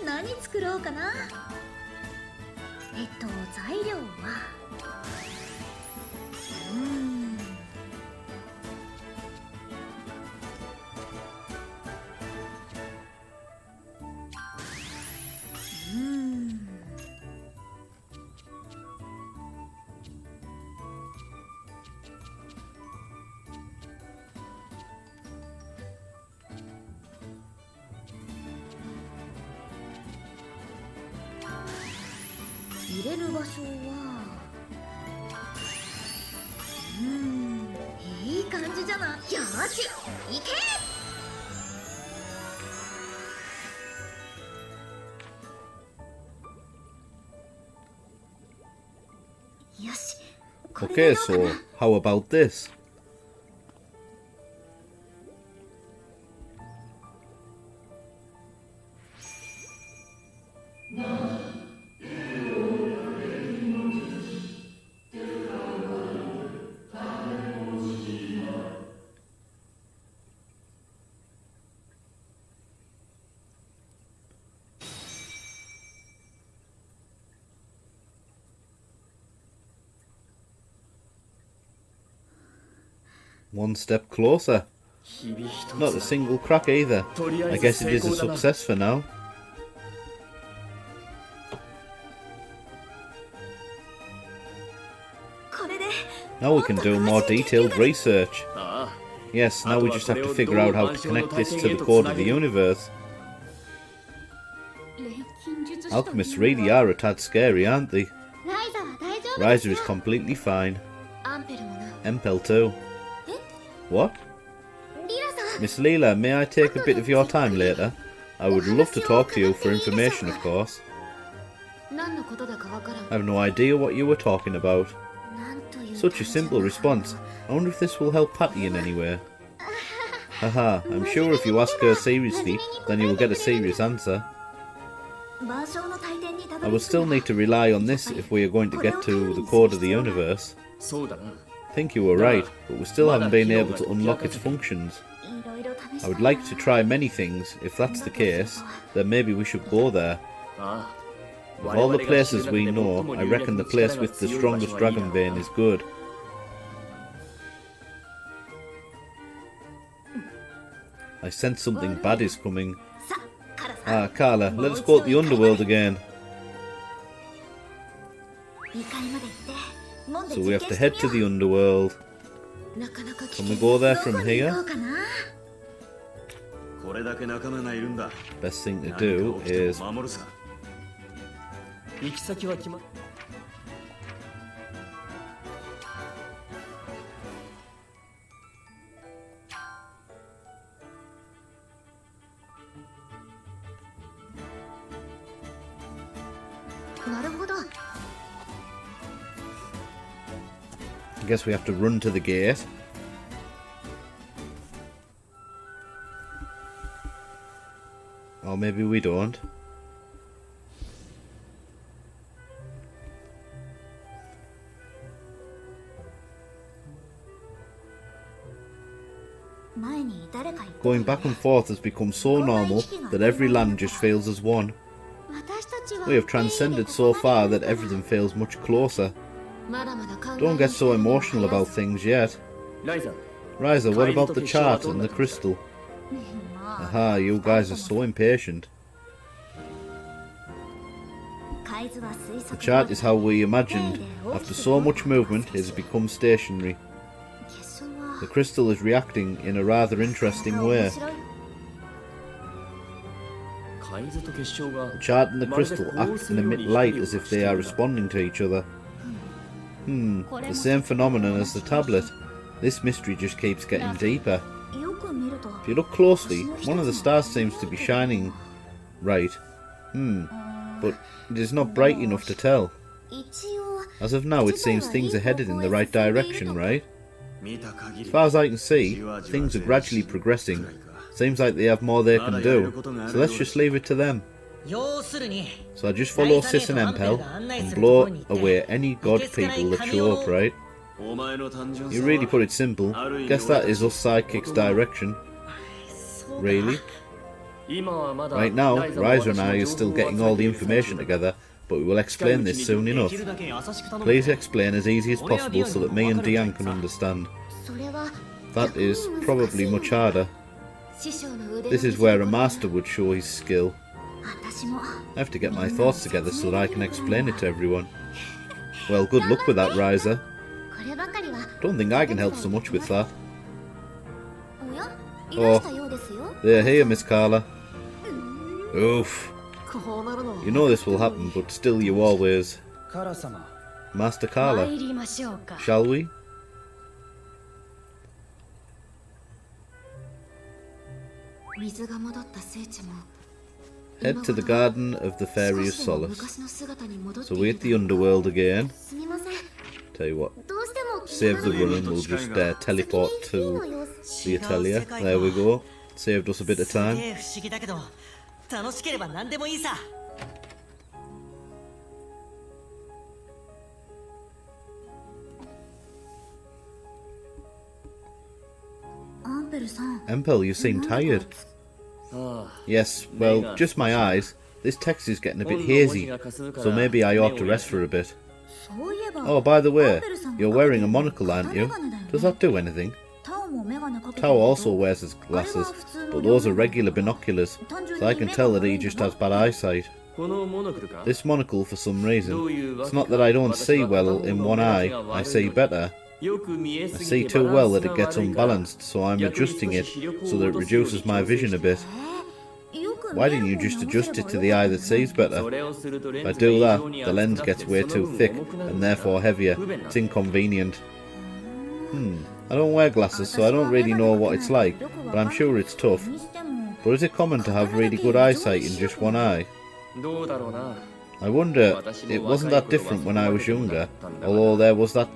何作ろうかな材料は入れる場所はいい感じじゃな。よーし行け。Okay, so how about this? One step closer. Not a single crack either. I guess it is a success for now. Now we can do more detailed research. Yes, now we just have to figure out how to connect this to the code of the universe. Alchemists really are a tad scary, aren't they? ライザは大丈夫 Ryza is completely fine. アンペルもな Empel too. What? リラさん Miss Leela, may I take a bit of your time later? I would love to talk to you for information, of course. 何のことだかわからん I have no idea what you were talking about. なんという Such a simple response. I wonder if this will help Patty in any way. Haha, I'm sure if you ask her seriously, then you will get a serious answer. 万象の大天にたど I り will 着く still need to rely on this if we are going to get to the code of the universe. そうだな。 I think you were right, but we still haven't been able to unlock its functions. いろいろ試し I た would like to try many things. If that's the case, then maybe we should go there. あ Of all the places we know, I reckon the place with the strongest dragon vein is good. I sense something bad is coming. さカラさん Ah, Carla, let us go to the underworld again. 2階まで行って門で So 実 we 験 have し to て head み to よ the underworld. なかなか Can we go there う from どこに行 here? こうかなこれだけ仲間がいるんだ。 Best thing to 何 do か起きて is も守るさ。行き先は決まっ なるほど I guess we have to run to the gate. Or maybe we don't. Going back and forth has become so normal that every land just feels as one. 私たちは We have transcended so far that everything feels much closer. まだまだ考え Don't get so emotional about things yet. ライザ Ryza, what about the chart and the crystal? Aha, you guys are so impatient. The chart is how we imagined. After so much movement, it has become stationary. The crystal is reacting in a rather interesting way. 海図と結晶が The chart and the crystal act and emit light as if they are responding to each other. The same phenomenon as the tablet. This mystery just keeps getting deeper. よく見ると If you look closely, one of the stars seems to be shining right. But it is not bright enough to tell. 一応 As of now, it seems things are headed in the right direction, right? 見た限 As り far as I can see, things are gradually progressing. Seems like they have more they can do, so let's just leave it to them. 要するに So I just follow Sis and Empel and blow away any god people that show up, right? お前の単純 You さ really は put it simple. Guess that is us sidekicks' direction. Really? 今はまだ Right now, ライザも Ryza and I are 私 still の情報を getting all the 集めている最 information 中だ together, but we will explain this soon で enough. きるだけ優しく頼む Please explain as easy as possible so that me and Diane can understand. それは That is probably much harder. 師匠の腕 This is where a master would show his skill. 私も I have to get my thoughts together so that I can explain it to everyone. Well, good luck with that, Ryza. こればかりは Don't think I can help so much with that. おやいらしたようですよ They're here, Miss Carla. Oof. こうなるの You know this will happen, but still you always... カラ様 Master 参 Carla, りましょうか shall we? 水が戻った聖地も Head to the Garden of the Fairy of 少しでも Solace. 昔の姿に戻って So い we're る at the underworld again. すみません Tell you what, どうして save the run and we'll just teleport to the Atelier. There we go. Saved us a bit of すげ time. え不思議だけど楽しければ何でもいいさ。アンペルさん Empel, you seem tired. ああ Yes, well, just my eyes. This text is getting a bit hazy, so maybe I ought to rest for a bit. そういえば Oh, by the ア way, ンペルさん you're が wearing a monocle, aren't you? 片眼だよね Does that do anything? タオもメガネかけてるけ Tao ど also wears his glasses, but those are regular binoculars, so I can tell that he just has bad eyesight. このモノクルか This monocle, for some reason, it's not that I don't see well in one eye, I see better. よく見え I すぎ see て too バラ well ン that ス it が gets 悪いから unbalanced, so I'm 逆に adjusting 少 it し視力を so that it 落とすように reduces my 調整 vision し a て bit. よく Why 見 didn't え you る just 方を adjust 直せ it ば to よ the か eye った that sees そ better? れをするとレ If I ンズが do 異 that, 常に the 厚く lens なって gets way そ too の分 thick 重くなる and から therefore heavier. 不便なん It's だ inconvenient. I don't wear glasses, so I don't really know what it's like, but I'm sure it's tough. にしても But is it common to have really good eyesight in just one eye? どうだろうな I wonder, it wasn't that different when I was younger, although there was that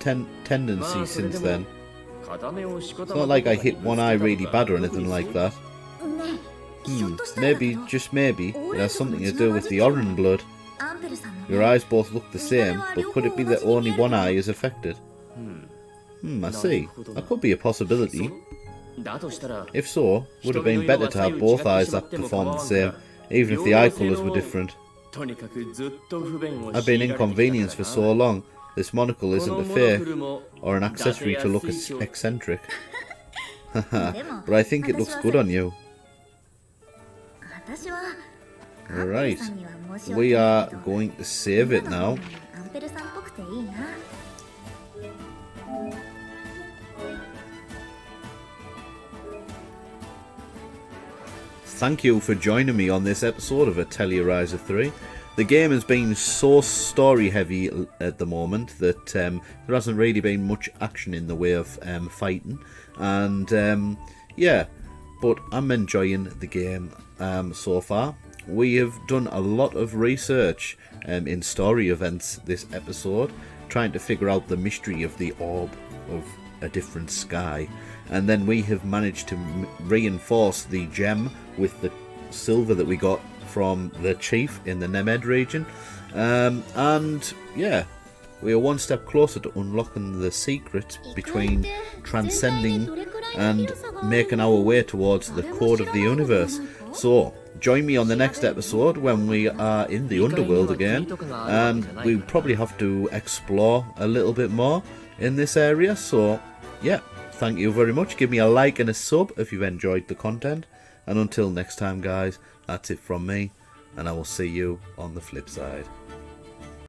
tendency since then. 片目をしこ It's たま not ま like I とか hit one eye really bad or anything like that. ねえひょっとしたらだけ Maybe, ど just maybe, it has something to do with the Oran blood. アンペルさんの Your eyes both look the same, but could it be that only one eye is affected? I see. That could be a possibility. だとしたら If so, would have been better to have both eyes that performed the same, even if the eye colours were different. とにかくずっと不便を I've been inconvenienced for so long. This monocle isn't a fake or an accessory to look eccentric. But I think it looks good on you. 私は Alright, アンペルさんには申し訳 we ない are けど going to save it 今の now. アンペルさんっぽくていいな Thank you for joining me on this episode of Atelier Ryza 3. The game has been so story heavy at the moment that there hasn't really been much action in the way of fighting, and yeah, but I'm enjoying the game so far. We have done a lot of research in story events this episode, trying to figure out the mystery of the orb of a different sky, and then we have managed to reinforce the gem with the silver that we got from the chief in the Nemed region, and yeah, we are one step closer to unlocking the secret between transcending and making our way towards the code of the universe. So join me on the next episode when we are in the underworld again, and we probably have to explore a little bit more in this area. So yeah, thank you very much. Give me a like and a sub if you've enjoyed the content, and until next time guys, that's it from me, and I will see you on the flip side.